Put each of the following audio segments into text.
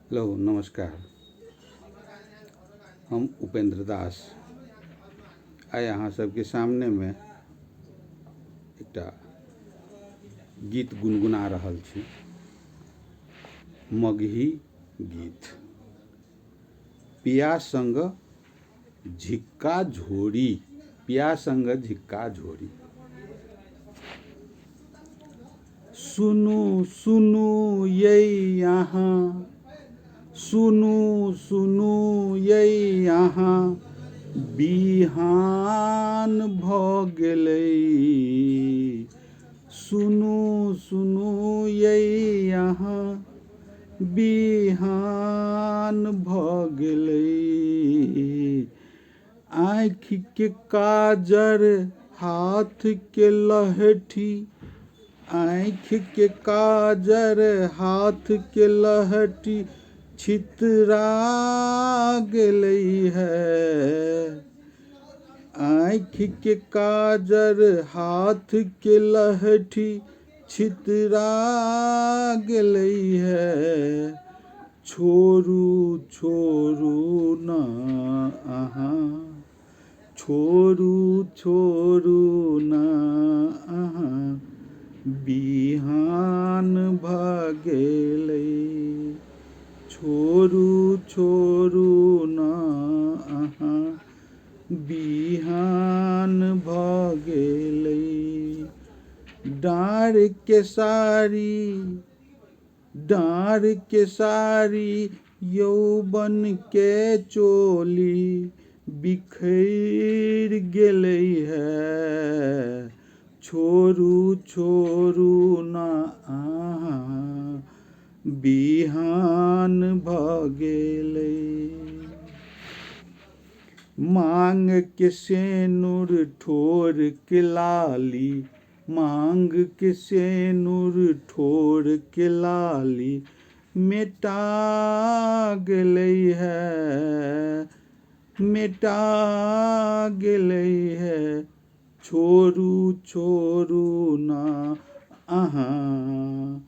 Hello नमस्कार। हम उपेंद्र दास आइ अहाँ सबके सामने में एकटा गीत गुनगुना रहल छी। मगही गीत। पिया संग झिक्का झोरी, पिया संग झिक्का झोरी। सुनू सुनू ये यहाँ, सुनू सुनू ये यहाँ, बिहान भ गेलै। सुनू सुनू ये यहाँ, बिहान भ गेलै। आँखि के काजर, हाथ के लहठी, आँखि के काजर, हाथ के लहठी छितरा गेलै है। आँखि के काजर, हाथ के लहठी छितरा गेलै है। छोड़ू छोड़ू ना अहाँ, छोड़ू छोड़ू ना अहाँ, बिहान भ गेलै। छोड़ू छोड़ू ना अहाँ, बिहान भ गेलै। डाँड़ के साड़ी, डाँड़ के साड़ी, यौवन के चोली बिखैर गेलै है। छोड़ू छोड़ू ना अहाँ, बिहान भ गेलै। मांग के सेनुर, ठोर के लाली, मांग के सेनुर, ठोर के लाली मेटा गेलै है, मेटा गेलै है। छोड़ू छोड़ू ना अहाँ,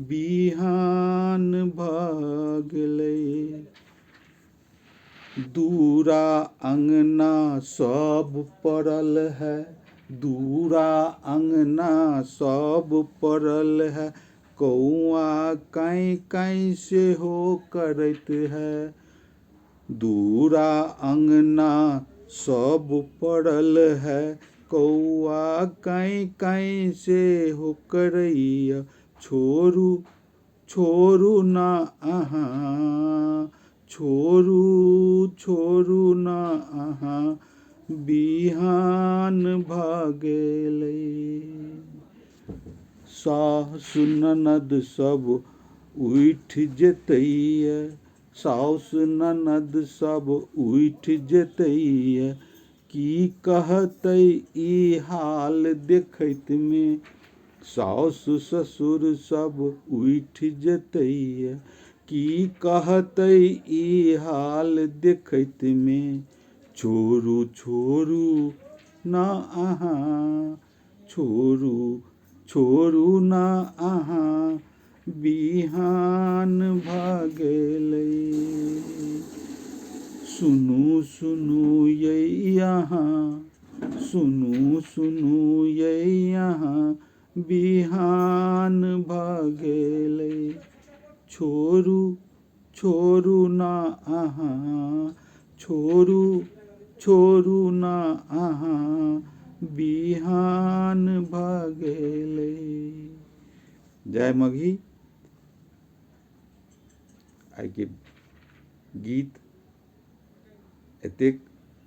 बिहान भ गेलै। दूरा अंगना सब पड़ल है, दूरा अंगना सब पड़ल है, कौआ काई काई सेहो करैत है। दूरा अंगना सब पड़ल है, कौआ काई काई सेहो करैया। छोड़ू छोड़ू ना अहाँ, छोड़ू छोड़ू ना अहाँ, बिहान भ गेलै। सास ननद सब उठ जेतैया, सास ननद सब उठ जेतैया, की कहतै ई हाल देखैत में। सास ससुर सब उठ जेतैया, की कहतै ई हाल देखैत में। छोड़ू छोड़ू ना अहाँ, छोड़ू छोड़ू ना अहाँ, बिहान भ गेलै। सुनू सुनू ये यहाँ, सुनू सुनू ये यहाँ, बिहान भ गेलै। छोड़ू छोड़ू ना अहाँ, छोड़ू छोड़ू ना अहाँ, बिहान भ गेलै। जय मगही। आइ के गीत एतेक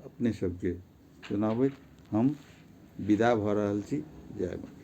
अपने सबके सुनाबैत हम विदा भ रहल छी। जय मगही।